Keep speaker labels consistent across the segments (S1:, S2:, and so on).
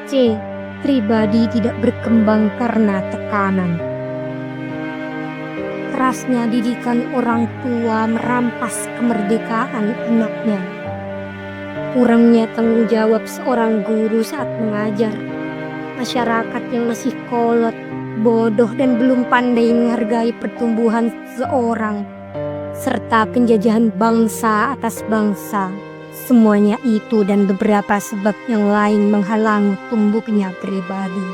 S1: C. Pribadi tidak berkembang karena tekanan. Kerasnya didikan orang tua merampas kemerdekaan anaknya. Kurangnya tanggung jawab seorang guru saat mengajar. Masyarakat yang masih kolot, bodoh dan belum pandai menghargai pertumbuhan seseorang, serta penjajahan bangsa atas bangsa. Semuanya itu dan beberapa sebab yang lain menghalangi tumbuhnya pribadi.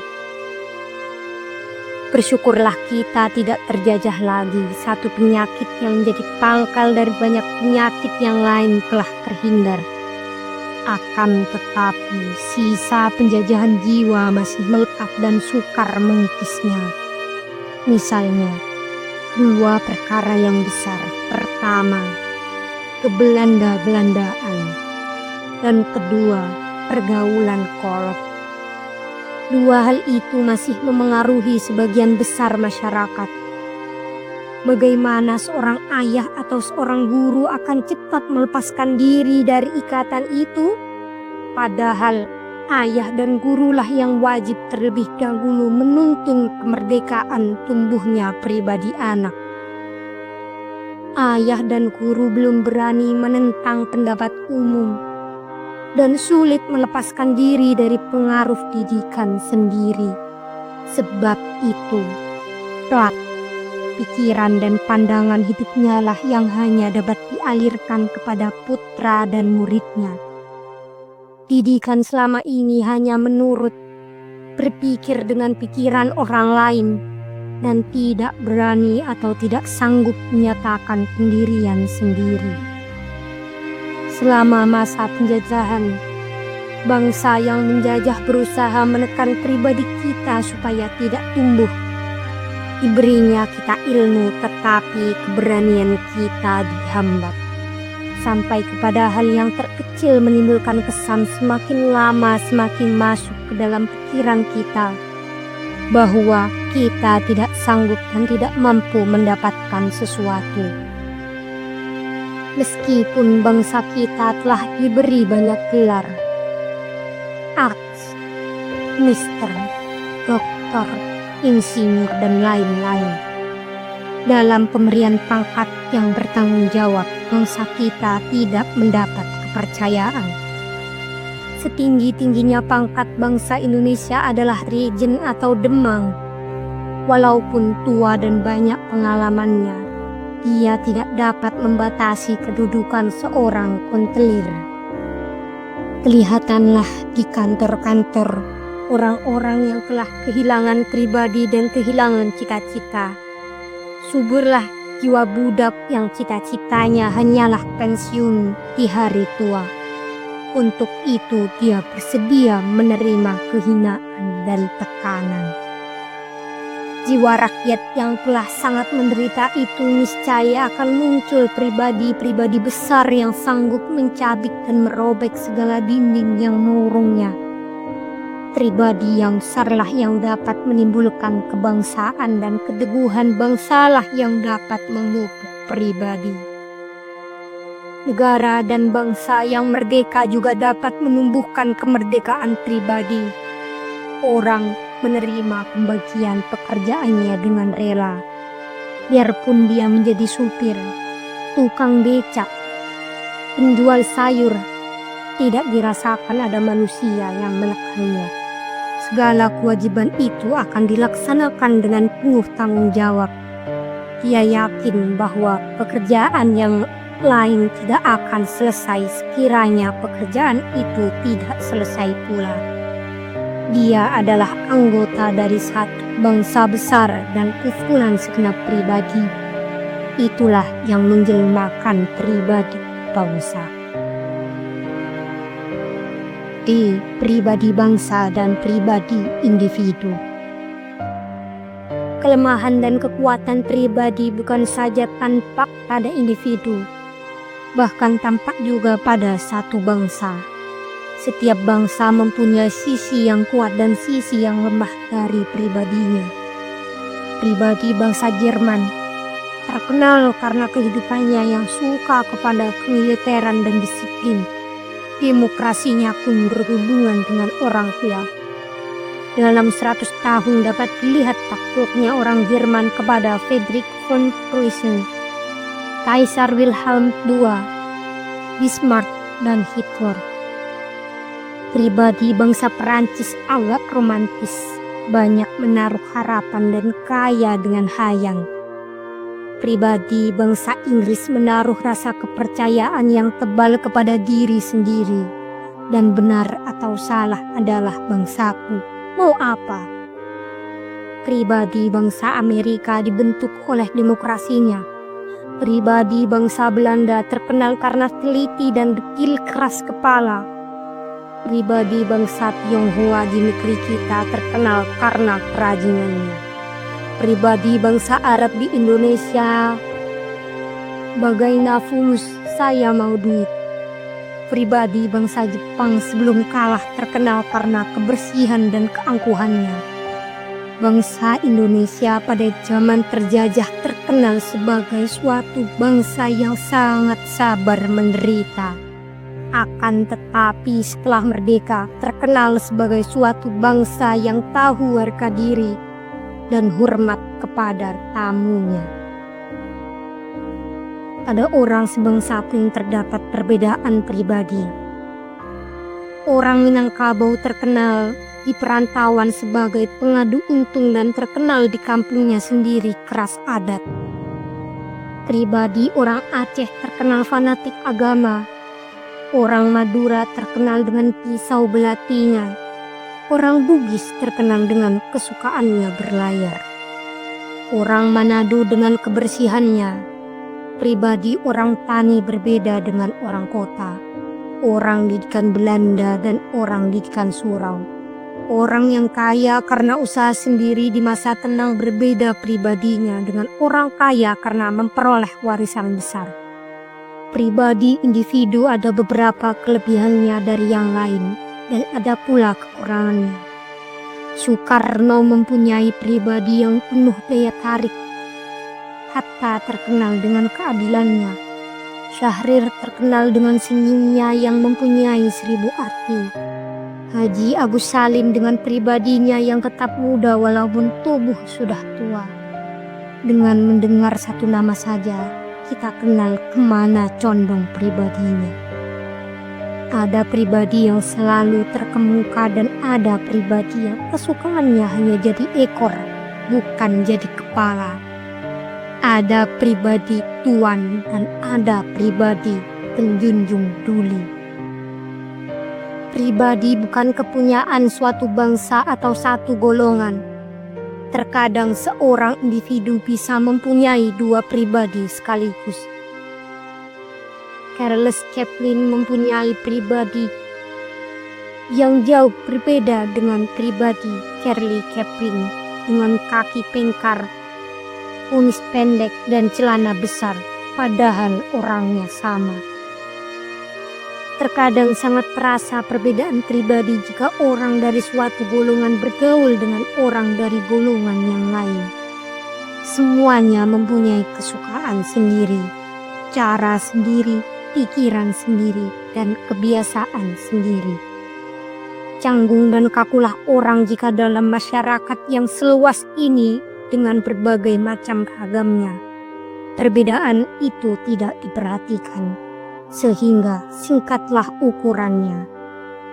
S1: Bersyukurlah kita tidak terjajah lagi. Satu penyakit yang menjadi pangkal dari banyak penyakit yang lain telah terhindar. Akan tetapi sisa penjajahan jiwa masih melekat dan sukar mengikisnya. Misalnya, dua perkara yang besar. Pertama, kebelanda-belandaan. Dan kedua, pergaulan kolot. Dua hal itu masih memengaruhi sebagian besar masyarakat. Bagaimana seorang ayah atau seorang guru akan cepat melepaskan diri dari ikatan itu? Padahal ayah dan gurulah yang wajib terlebih dahulu menuntun kemerdekaan tumbuhnya pribadi anak. Ayah dan guru belum berani menentang pendapat umum dan sulit melepaskan diri dari pengaruh didikan sendiri. Sebab itu, pikiran dan pandangan hidupnya lah yang hanya dapat dialirkan kepada putra dan muridnya. Didikan selama ini hanya menurut, berpikir dengan pikiran orang lain, dan tidak berani atau tidak sanggup menyatakan pendirian sendiri. Selama masa penjajahan, bangsa yang menjajah berusaha menekan pribadi kita supaya tidak tumbuh. Diberinya kita ilmu, tetapi keberanian kita dihambat. Sampai kepada hal yang terkecil menimbulkan kesan semakin lama semakin masuk ke dalam pikiran kita, bahwa kita tidak sanggup dan tidak mampu mendapatkan sesuatu. Meskipun bangsa kita telah diberi banyak gelar, Arts, Mister, Doktor, Insinyur, dan lain-lain. Dalam pemberian pangkat yang bertanggung jawab, bangsa kita tidak mendapat kepercayaan. Setinggi-tingginya pangkat bangsa Indonesia adalah Regent atau Demang. Walaupun tua dan banyak pengalamannya, dia tidak dapat membatasi kedudukan seorang kontelir. Kelihatanlah di kantor-kantor orang-orang yang telah kehilangan pribadi dan kehilangan cita-cita. Suburlah jiwa budak yang cita-citanya hanyalah pensiun di hari tua. Untuk itu dia bersedia menerima kehinaan dan tekanan. Jiwa rakyat yang telah sangat menderita itu niscaya akan muncul pribadi-pribadi besar yang sanggup mencabik dan merobek segala dinding yang mengurungnya. Pribadi yang besarlah yang dapat menimbulkan kebangsaan dan keteguhan bangsalah yang dapat memupuk pribadi. Negara dan bangsa yang merdeka juga dapat menumbuhkan kemerdekaan pribadi. Orang menerima pembagian pekerjaannya dengan rela, biarpun dia menjadi supir, tukang becak, penjual sayur, tidak dirasakan ada manusia yang menekannya. Segala kewajiban itu akan dilaksanakan dengan penuh tanggung jawab. Dia yakin bahwa pekerjaan yang lain tidak akan selesai sekiranya pekerjaan itu tidak selesai pula. Dia adalah anggota dari satu bangsa besar dan kumpulan segenap pribadi. Itulah yang menjelmakan pribadi bangsa. D. Pribadi bangsa dan pribadi individu. Kelemahan dan kekuatan pribadi bukan saja tampak pada individu, bahkan tampak juga pada satu bangsa. Setiap bangsa mempunyai sisi yang kuat dan sisi yang lemah dari pribadinya. Pribadi bangsa Jerman terkenal karena kehidupannya yang suka kepada kemiliteran dan disiplin. Demokrasinya pun berhubungan dengan orang tua. Dalam 100 tahun dapat dilihat takluknya orang Jerman kepada Friedrich von Prussia, Kaisar Wilhelm II, Bismarck, dan Hitler. Pribadi bangsa Perancis agak romantis, banyak menaruh harapan dan kaya dengan hayang. Pribadi bangsa Inggris menaruh rasa kepercayaan yang tebal kepada diri sendiri, dan benar atau salah adalah bangsaku. Mau apa? Pribadi bangsa Amerika dibentuk oleh demokrasinya. Pribadi bangsa Belanda terkenal karena teliti dan dekil keras kepala. Pribadi bangsa Tionghoa di negeri kita terkenal karena kerajinannya. Pribadi bangsa Arab di Indonesia bagai nafus, saya mau duit. Pribadi bangsa Jepang sebelum kalah terkenal karena kebersihan dan keangkuhannya. Bangsa Indonesia pada zaman terjajah terkenal sebagai suatu bangsa yang sangat sabar menderita. Akan tetapi setelah merdeka terkenal sebagai suatu bangsa yang tahu harga diri dan hormat kepada tamunya. Pada orang sebangsa pun terdapat perbedaan pribadi. Orang Minangkabau terkenal di perantauan sebagai pengadu untung dan terkenal di kampungnya sendiri keras adat. Pribadi orang Aceh terkenal fanatik agama. Orang Madura terkenal dengan pisau belatinya. Orang Bugis terkenal dengan kesukaannya berlayar. Orang Manado dengan kebersihannya. Pribadi orang tani berbeda dengan orang kota. Orang didikan Belanda dan orang didikan surau. Orang yang kaya karena usaha sendiri di masa tenang berbeda pribadinya dengan orang kaya karena memperoleh warisan besar. Pribadi individu ada beberapa kelebihannya dari yang lain dan ada pula kekurangannya. Soekarno mempunyai pribadi yang penuh daya tarik. Hatta terkenal dengan keadilannya. Syahrir terkenal dengan senyumnya yang mempunyai 1000 arti. Haji Agus Salim dengan pribadinya yang tetap muda walaupun tubuh sudah tua. Dengan mendengar satu nama saja, kita kenal kemana condong pribadinya. Ada pribadi yang selalu terkemuka dan ada pribadi yang kesukaannya hanya jadi ekor, bukan jadi kepala. Ada pribadi tuan dan ada pribadi penjunjung duli. Pribadi bukan kepunyaan suatu bangsa atau satu golongan. Terkadang seorang individu bisa mempunyai 2 pribadi sekaligus. Charles Chaplin mempunyai pribadi yang jauh berbeda dengan pribadi Charlie Chaplin dengan kaki pengkar, kumis pendek dan celana besar, padahal orangnya sama. Terkadang sangat terasa perbedaan pribadi jika orang dari suatu golongan bergaul dengan orang dari golongan yang lain. Semuanya mempunyai kesukaan sendiri, cara sendiri, pikiran sendiri, dan kebiasaan sendiri. Canggung dan kakulah orang jika dalam masyarakat yang seluas ini dengan berbagai macam ragamnya. Perbedaan itu tidak diperhatikan, sehingga singkatlah ukurannya.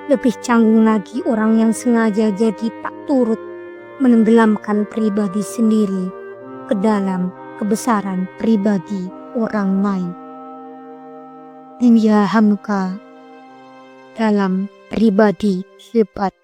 S1: Lebih canggung lagi orang yang sengaja jadi tak turut menenggelamkan pribadi sendiri ke dalam kebesaran pribadi orang lain. Dia hamka dalam pribadi hebat.